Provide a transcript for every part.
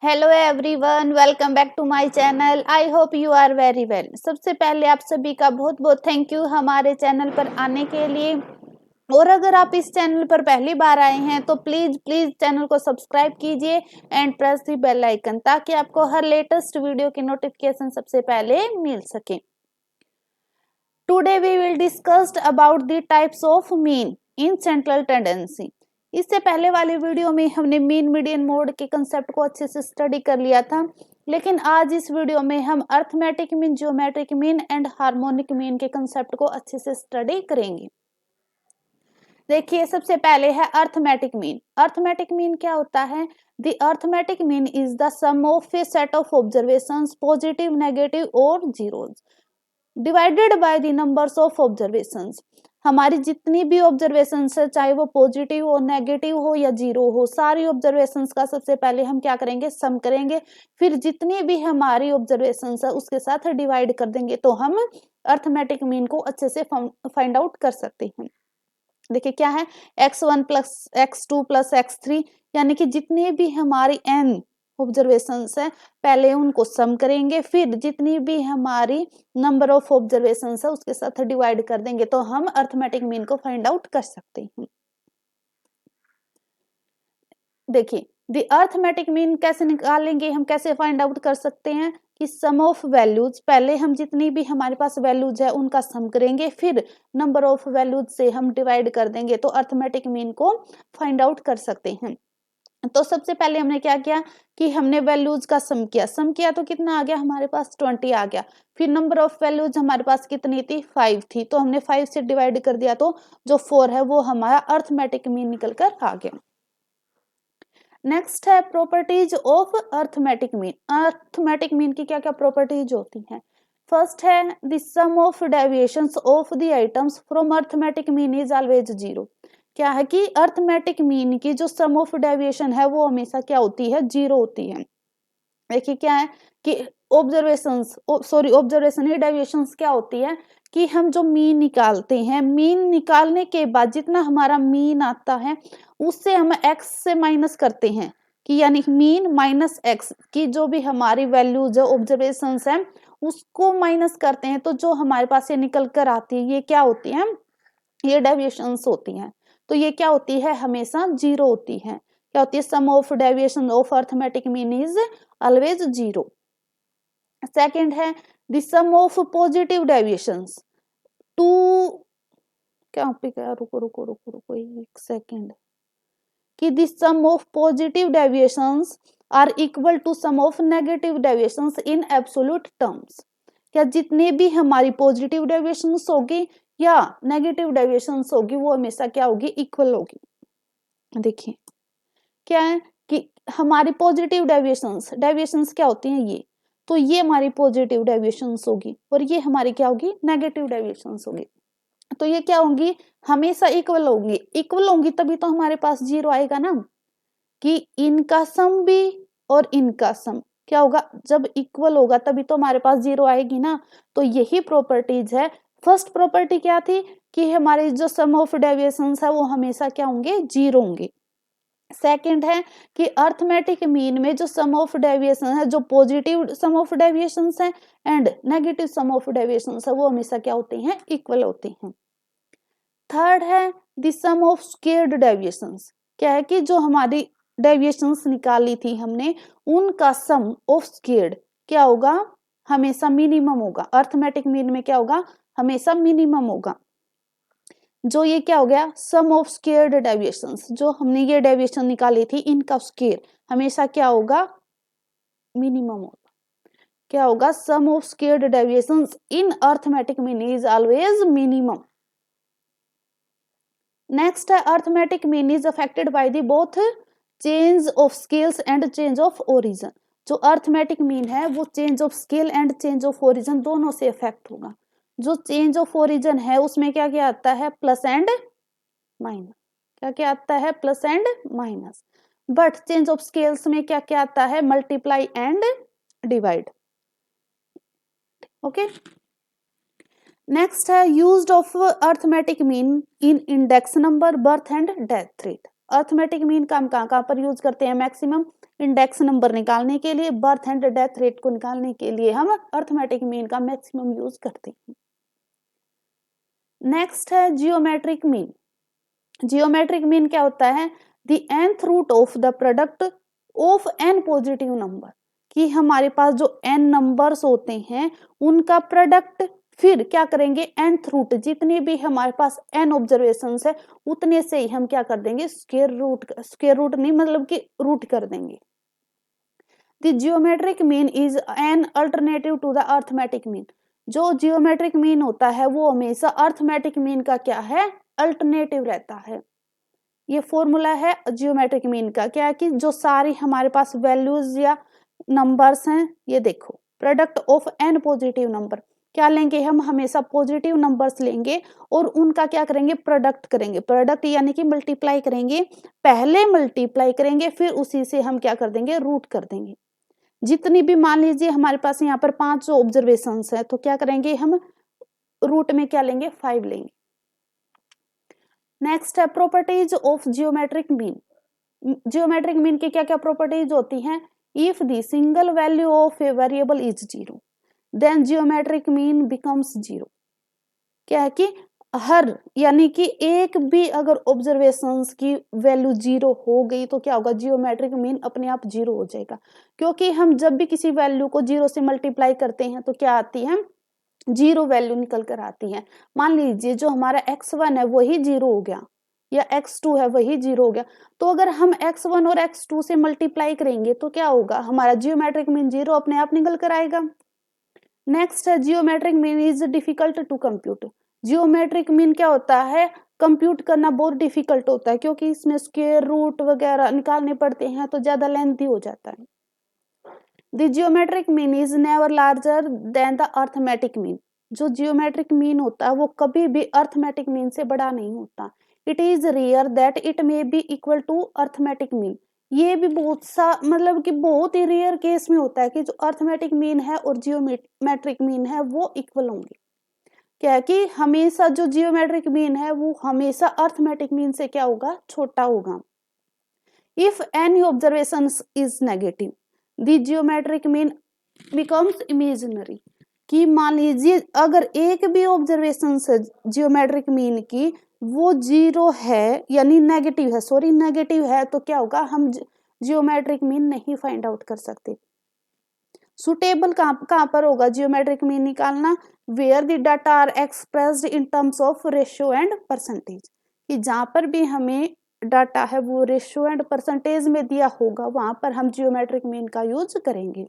Hello everyone, welcome back to my channel. I hope you are very well. सबसे पहले आप सभी का बहुत बहुत थैंक यू हमारे चैनल पर आने के लिए। और अगर आप इस चैनल पर पहली बार आए हैं तो प्लीज प्लीज चैनल को सब्सक्राइब कीजिए and press the bell icon ताकि आपको हर लेटेस्ट वीडियो की नोटिफिकेशन सबसे पहले मिल सके। Today we will discussed about the types of mean in central tendency. इससे पहले वाली वीडियो में हमने मीन मीडियन मोड के कंसेप्ट को अच्छे से स्टडी कर लिया था, लेकिन आज इस वीडियो में हम arithmetic mean, geometric mean and harmonic mean के कंसेप्ट को अच्छे से स्टडी करेंगे। देखिए, सबसे पहले है अर्थमेटिक मीन। अर्थमेटिक मीन क्या होता है? The arithmetic mean is the sum of a set of observations, positive, negative और zeros, divided by the numbers of observations. हमारी जितनी भी ऑब्जर्वेशंस है, चाहे वो पॉजिटिव हो, नेगेटिव हो या जीरो हो, सारी ऑब्जर्वेशंस का सबसे पहले हम क्या करेंगे? सम करेंगे। फिर जितनी भी हमारी ऑब्जर्वेशंस है उसके साथ डिवाइड कर देंगे, तो हम अर्थमेटिक मीन को अच्छे से फाइंड आउट कर सकते हैं। देखिए क्या है, x1 plus x2 plus x3, यानी कि जितनी भी हमारी n ऑब्जर्वेशंस है पहले उनको सम करेंगे, फिर जितनी भी हमारी नंबर ऑफ ऑब्जर्वेशंस है उसके साथ डिवाइड कर देंगे, तो हम अर्थमेटिक मीन को फाइंड आउट कर सकते हैं। देखिए, द अर्थमेटिक मीन कैसे निकालेंगे, हम कैसे फाइंड आउट कर सकते हैं कि सम ऑफ वैल्यूज, पहले हम जितनी भी हमारे पास वैल्यूज है उनका सम करेंगे, फिर नंबर ऑफ वैल्यूज से हम डिवाइड कर देंगे, तो अर्थमेटिक मीन को फाइंड आउट कर सकते हैं। तो सबसे पहले हमने क्या किया कि हमने वैल्यूज का सम किया तो कितना आ गया? हमारे पास 20 आ गया। फिर नंबर ऑफ वैल्यूज हमारे पास कितनी थी? 5 थी, तो हमने 5 से डिवाइड कर दिया, तो जो 4 है वो हमारा अर्थमेटिक मीन निकल कर आ गया। नेक्स्ट है properties of arithmetic mean. Arithmetic mean की क्या क्या प्रॉपर्टीज होती हैं? फर्स्ट है the sum of deviations of the items from arithmetic mean is always zero. क्या है कि अर्थमेटिक मीन की जो सम ऑफ डेविएशन है वो हमेशा क्या होती है? जीरो होती है। देखिए क्या है कि ऑब्जर्वेशन ही डेविएशंस क्या होती है कि हम जो मीन निकालते हैं, मीन निकालने के बाद जितना हमारा मीन आता है उससे हम एक्स से माइनस करते हैं, कि यानी मीन माइनस एक्स की जो भी हमारी वैल्यूज है, ऑब्जर्वेशंस है, उसको माइनस करते हैं, तो जो हमारे पास ये निकल कर आती है ये क्या होती है? ये डेविएशंस होती हैं। तो ये क्या होती है? हमेशा जीरो होती है। क्या होती है? Sum of deviation of arithmetic mean is always zero. Second है the sum of positive deviations to, क्या पे गया? रुको रुको रुको रुको एक सेकंड, कि the sum of positive deviations are equal to sum of negative deviations in absolute terms. क्या जितने भी हमारी पॉजिटिव डेविएशंस होगी या नेगेटिव डेविएशंस होगी वो हमेशा क्या होगी? इक्वल होगी। देखिए क्या है कि हमारी पॉजिटिव डेविएशंस क्या होती हैं? ये तो ये हमारी पॉजिटिव डेविएशंस होगी और ये हमारी क्या होगी? नेगेटिव डेविएशंस होगी। तो ये क्या होंगी? हमेशा इक्वल होंगी तभी तो हमारे पास जीरो आएगा ना, कि इनका सम भी और इनका सम क्या होगा? जब इक्वल होगा तभी तो हमारे पास जीरो आएगी ना। तो यही प्रॉपर्टीज है। फर्स्ट प्रॉपर्टी क्या थी कि हमारे जो सम ऑफ डेविएशंस है वो हमेशा क्या होंगे? जीरो होंगे। सेकंड है कि अर्थमेटिक मीन में जो सम ऑफ डेविएशन है, जो पॉजिटिव सम ऑफ डेविएशंस है and negative sum of deviations है, वो हमेशा क्या होते हैं? इक्वल होते हैं। थर्ड है the sum of squared deviations. क्या है कि जो हमारी डेविएशंस निकाली थी हमने, उनका सम ऑफ स्क्वेयर्ड क्या होगा? हमेशा मिनिमम होगा। अर्थमेटिक मीन में क्या होगा? हमेशा मिनिमम होगा। जो ये क्या हो गया? सम ऑफ स्क्वेयर्ड डेविएशंस, जो हमने ये डेविएशन निकाली थी इनका स्क्वेयर हमेशा क्या होगा? मिनिमम होगा। क्या होगा? Sum of squared deviations in arithmetic mean is always minimum. Next है arithmetic mean is affected by the both change of scales and change of origin. जो अर्थमेटिक मीन है वो change of scale and change of origin दोनों से effect होगा। जो change of origin है उसमें क्या क्या आता है? Plus and minus. क्या क्या आता है? Plus and minus. But change of scales में क्या क्या आता है? Multiply and divide. Okay, next है used of arithmetic mean in index number, birth and death rate. Arithmetic mean का हम कहाँ पर यूज करते हैं? मैक्सिमम इंडेक्स नंबर निकालने के लिए, बर्थ एंड डेथ रेट को निकालने के लिए हम अर्थमेटिक मीन का मैक्सिमम यूज करते हैं। नेक्स्ट है जियोमेट्रिक मीन। जियोमेट्रिक मीन क्या होता है? The nth root of the product of n positive number, कि हमारे पास जो n नंबर्स होते हैं उनका प्रोडक्ट, फिर क्या करेंगे nth रूट, जितने भी हमारे पास n ऑब्जर्वेशंस है उतने से ही हम क्या कर देंगे स्क्वायर रूट नहीं मतलब कि रूट कर देंगे। The geometric mean is an alternative to the arithmetic mean. जो जियोमेट्रिक मीन होता है वो हमेशा अर्थमेटिक मीन का क्या है? अल्टरनेटिव रहता है। ये फॉर्मूला है जियोमेट्रिक मीन का, क्या है कि जो सारी हमारे पास वैल्यूज या नंबर्स हैं, ये देखो product of n positive number, क्या लेंगे हम? हमेशा पॉजिटिव नंबर्स लेंगे और उनका क्या करेंगे? प्रोडक्ट करेंगे। प्रोडक्ट यानी कि मल्टीप्लाई करेंगे, पहले मल्टीप्लाई करेंगे फिर उसी से हम क्या कर देंगे? रूट कर देंगे। जितनी भी मान लीजिए हमारे पास यहाँ पर 5 ऑब्जर्वेशन है तो क्या करेंगे हम? रूट में क्या लेंगे? 5 लेंगे। नेक्स्ट है properties of geometric mean. Geometric mean की क्या क्या प्रॉपर्टीज होती हैं? If the single value of a variable is 0 then geometric mean becomes 0। क्या है कि हर यानी कि एक भी अगर ऑब्जर्वेशंस की वैल्यू 0 हो गई तो क्या होगा? जियोमेट्रिक मीन अपने आप 0 हो जाएगा, क्योंकि हम जब भी किसी वैल्यू को 0 से मल्टीप्लाई करते हैं तो क्या आती है? 0 वैल्यू निकल कर आती है। मान लीजिए जो हमारा x1 है वही 0 हो गया या x2 है वही 0 हो गया, तो अगर हम x1 और x2 से मल्टीप्लाई करेंगे तो क्या होगा? हमारा जियोमेट्रिक मीन 0 अपने आप निकल कर आएगा। नेक्स्ट है geometric mean is difficult to compute. Geometric mean क्या होता है? कंप्यूट करना बहुत डिफिकल्ट होता है, क्योंकि इसमें स्क्वायर रूट वगैरह निकालने पड़ते हैं तो ज्यादा लेंथी हो जाता है। The geometric mean is never larger than the arithmetic mean. जो जियोमेट्रिक मीन होता है वो कभी भी अर्थमेटिक मीन से बड़ा नहीं होता। It is rare that it may be equal to arithmetic mean. ये भी बहुत सा मतलब कि बहुत ही रेयर केस में होता है कि जो अर्थमेटिक मीन है और जियोमेट्रिक मीन है वो इक्वल होंगे। क्या है कि हमेशा जो जियोमेट्रिक मीन है वो हमेशा अर्थमेटिक मीन से क्या होगा? छोटा होगा। If any observation is negative the geometric mean becomes imaginary. कि मान लीजिए अगर एक भी ऑब्जर्वेशन है जियोमेट्रिक मीन की वो 0 है यानी नेगेटिव है, सॉरी नेगेटिव है, तो क्या होगा? हम जियोमेट्रिक मीन नहीं फाइंड आउट कर सकते। सुटेबल कहां पर होगा जियोमेट्रिक मीन निकालना? Where the data are expressed in terms of ratio and percentage. कि जहां पर भी हमें डाटा है वो रेशियो एंड परसेंटेज में दिया होगा वहां पर हम जियोमेट्रिक मीन का यूज करेंगे।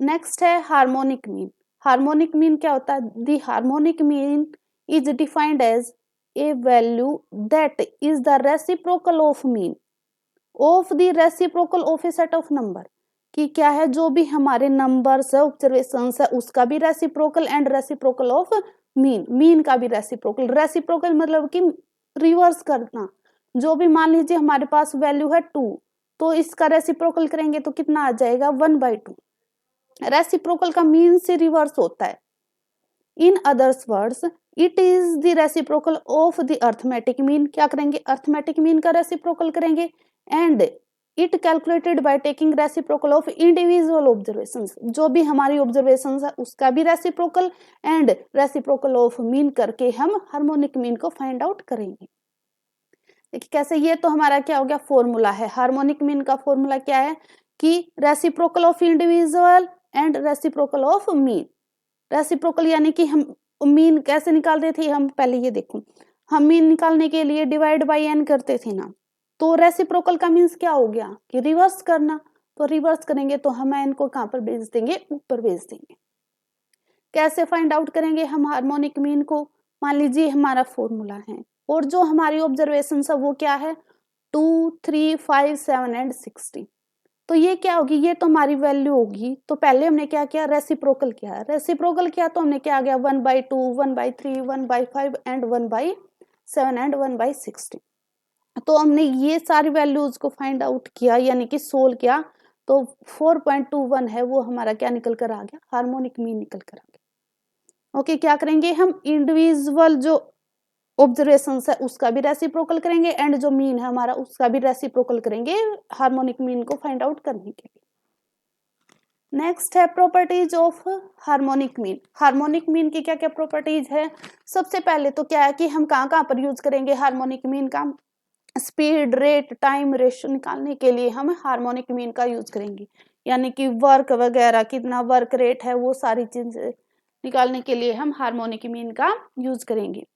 नेक्स्ट है हार्मोनिक मीन। हार्मोनिक मीन क्या होता है? The harmonic mean is defined as a value that is the reciprocal of mean of the reciprocal of a set of number. कि क्या है? जो भी हमारे नंबर्स है ऑब्जर्वेशंस है उसका भी reciprocal and reciprocal of mean, mean का भी रेसिप्रोकल। रेसिप्रोकल मतलब कि रिवर्स करना। जो भी मान लीजिए हमारे पास वैल्यू है 2 तो इसका रेसिप्रोकल करेंगे तो कितना आ जाएगा? 1/2। रेसिप्रोकल का मीन से रिवर्स होता है। In others words it is the reciprocal of the arithmetic mean. क्या करेंगे? अर्थमेटिक मीन का रेसिप्रोकल करेंगे। And it calculated by taking reciprocal of individual observations. जो भी हमारी ऑब्जर्वेशंस है उसका भी reciprocal and reciprocal of mean करके हम हार्मोनिक मीन को फाइंड आउट करेंगे। देखिए कैसे, ये तो हमारा क्या हो गया? फॉर्मूला है। हार्मोनिक मीन का फॉर्मूला क्या है? कि reciprocal of individual and reciprocal of mean. Reciprocal यानी कि हम मीन कैसे निकालते थे? हम पहले ये देखो, हम मीन निकालने के लिए डिवाइड बाय एन करते थे ना, तो रेसिप्रोकल का मीन्स क्या हो गया? कि रिवर्स करना। तो रिवर्स करेंगे तो हम एन को कहां पर भेज देंगे? ऊपर भेज देंगे। कैसे फाइंड आउट करेंगे हम हार्मोनिक मीन को? मान लीजिए हमारा फॉर्मूला है और जो हमारी ऑब्जर्वेशन है वो क्या है? 2, 3, 5, 7 एंड 16। तो ये क्या होगी? ये तो हमारी वैल्यू होगी। तो पहले हमने क्या किया? रेसिप्रोकल किया। रेसिप्रोकल किया तो हमने क्या आ गया? 1/2, 1/3, 1/5 एंड 1/7 एंड 1/16। तो हमने ये सारी वैल्यूज को फाइंड आउट किया यानी कि सोल्व किया, तो 4.21 है वो हमारा क्या निकल कर आ गया? हार्मोनिक मीन निकल कर आ गया। ओके, क्या करेंगे हम? इंडिविजुअल जो ऑब्जर्वेशन है उसका भी रेसिप्रोकल करेंगे एंड जो मीन है हमारा उसका भी रेसिप्रोकल करेंगे हार्मोनिक मीन को फाइंड आउट करने के लिए। नेक्स्ट है properties of harmonic mean. Harmonic mean की क्या क्या प्रॉपर्टीज है? सबसे पहले तो क्या है कि हम कहाँ पर यूज करेंगे हार्मोनिक मीन का? स्पीड, रेट, टाइम रेशियो निकालने के लिए हम हार्मोनिक मीन का यूज करेंगे, यानी कि वर्क वगैरह कितना वर्क रेट है वो सारी चीजें निकालने के लिए हम हार्मोनिक मीन का यूज करेंगे।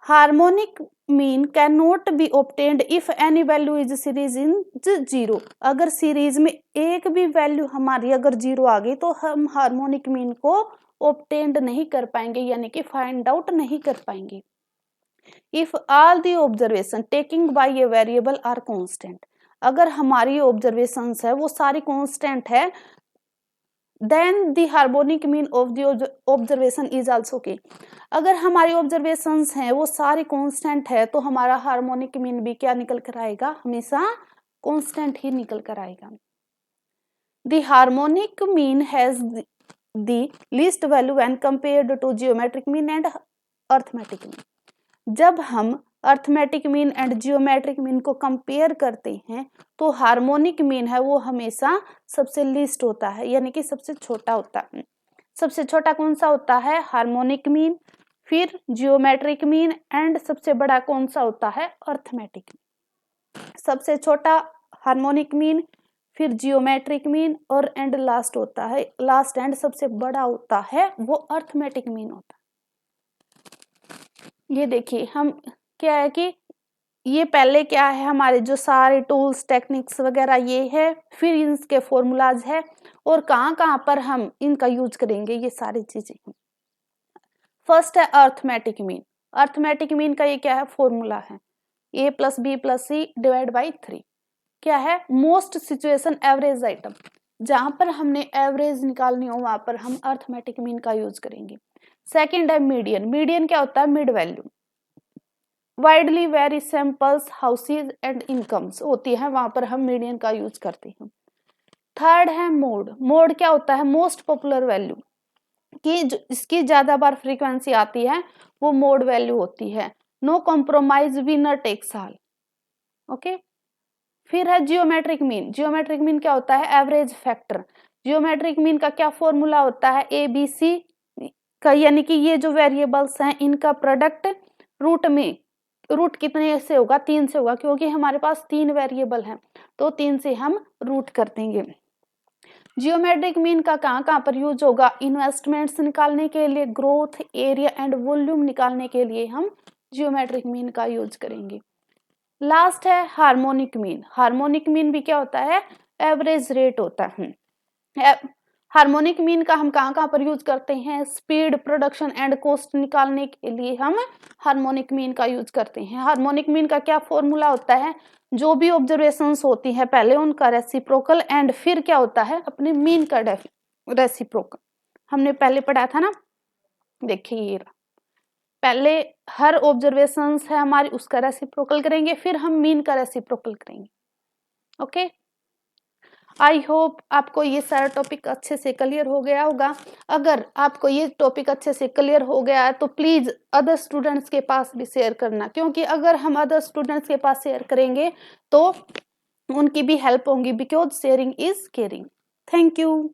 Harmonic mean can not be obtained if any value is series in zero. अगर सीरीज में एक भी वैल्यू हमारी अगर जीरो आ गई तो हम हार्मोनिक मीन को ऑब्टेन्ड नहीं कर पाएंगे, यानी कि फाइंड आउट नहीं कर पाएंगे। If all the observation taking by a variable are constant, अगर हमारी ऑब्जर्वेशंस है वो सारी कांस्टेंट है, then the harmonic mean of the observation is also K. अगर हमारी ऑब्जर्वेशंस हैं वो सारी कांस्टेंट है तो हमारा हार्मोनिक मीन भी क्या निकल कर आएगा? हमेशा कांस्टेंट ही निकल कर आएगा। The harmonic mean has the least value when compared to geometric mean and arithmetic mean. जब हम arithmetic mean and geometric mean को कंपेयर करते हैं तो हार्मोनिक मीन है वो हमेशा सबसे लीस्ट होता है, यानी कि सबसे छोटा होता है। सबसे छोटा कौन सा होता है? हार्मोनिक मीन, फिर जियोमेट्रिक मीन एंड सबसे बड़ा कौन सा होता है? Arithmetic mean. सबसे छोटा हार्मोनिक मीन, फिर जियोमेट्रिक मीन और एंड लास्ट होता है, लास्ट एंड सबसे बड़ा होता है वो अर्थमेटिक मीन होता है। ये देखिए हम क्या है कि ये पहले क्या है हमारे जो सारे टूल्स टेक्निक्स वगैरह ये है, फिर इनके फॉर्मूलाज है और कहाँ पर हम इनका यूज करेंगे ये सारी चीजें। फर्स्ट है अर्थमेटिक मीन। अर्थमेटिक मीन का ये क्या है? फॉर्मूला है a plus B plus C divide by 3। क्या है? मोस्ट सिचुएशन एवरेज आइटम, जहां पर हमने एवरेज निकालनी हो वहां पर हम अर्थमेटिक मीन का यूज करेंगे। सेकंड है मीडियन। मीडियन क्या होता है? Mid value. Widely very samples houses and incomes होती है, वहां पर हम मीडियन का यूज करते हैं। थर्ड है मोड। मोड क्या होता है? मोस्ट पॉपुलर वैल्यू, कि जो इसकी ज्यादा बार फ्रीक्वेंसी आती है वो मोड वैल्यू होती है। No compromise winner takes all. Okay. फिर है जियोमेट्रिक मीन। जियोमेट्रिक मीन क्या होता है? Average factor. जियोमेट्रिक मीन का क्या फॉर्मूला होता है? ए बी सी का, यानी कि ये जो वेरिएबल्स हैं इनका प्रोडक्ट रूट में, रूट कितने से होगा? 3 से होगा, क्योंकि हमारे पास 3 वेरिएबल हैं तो 3 से हम रूट कर देंगे। जियोमेट्रिक मीन का कहाँ पर यूज होगा? इन्वेस्टमेंट्स निकालने के लिए, ग्रोथ, एरिया एंड वॉल्यूम निकालने के लिए हम जियोमेट्रिक मीन का यूज करेंगे। लास्ट है हार्मोनिक मीन। हार्मोनिक मीन भी क्या होता है? एवरेज रेट होता है। हार्मोनिक मीन का हम कहाँ पर यूज करते हैं? स्पीड, प्रोडक्शन एंड कॉस्ट निकालने के लिए हम हार्मोनिक मीन का यूज करते हैं। हार्मोनिक मीन का क्या फॉर्मूला होता है? जो भी ऑब्जर्वेशंस होती है पहले उनका रेसिप्रोकल एंड फिर क्या होता है? अपने मीन का रेसिप्रोकल। हमने पहले पढ़ा था ना, देखिए ये पहले हर ऑब्जर्वेशंस है हमारी उसका रेसिप्रोकल करेंगे, फिर हम मीन का रेसिप्रोकल करेंगे। ओके। आई होप आपको ये सारा टॉपिक अच्छे से क्लियर हो गया होगा। अगर आपको ये टॉपिक अच्छे से क्लियर हो गया है तो प्लीज अदर स्टूडेंट्स के पास भी शेयर करना, क्योंकि अगर हम अदर स्टूडेंट्स के पास शेयर करेंगे तो उनकी भी हेल्प होगी, because sharing is caring. Thank you.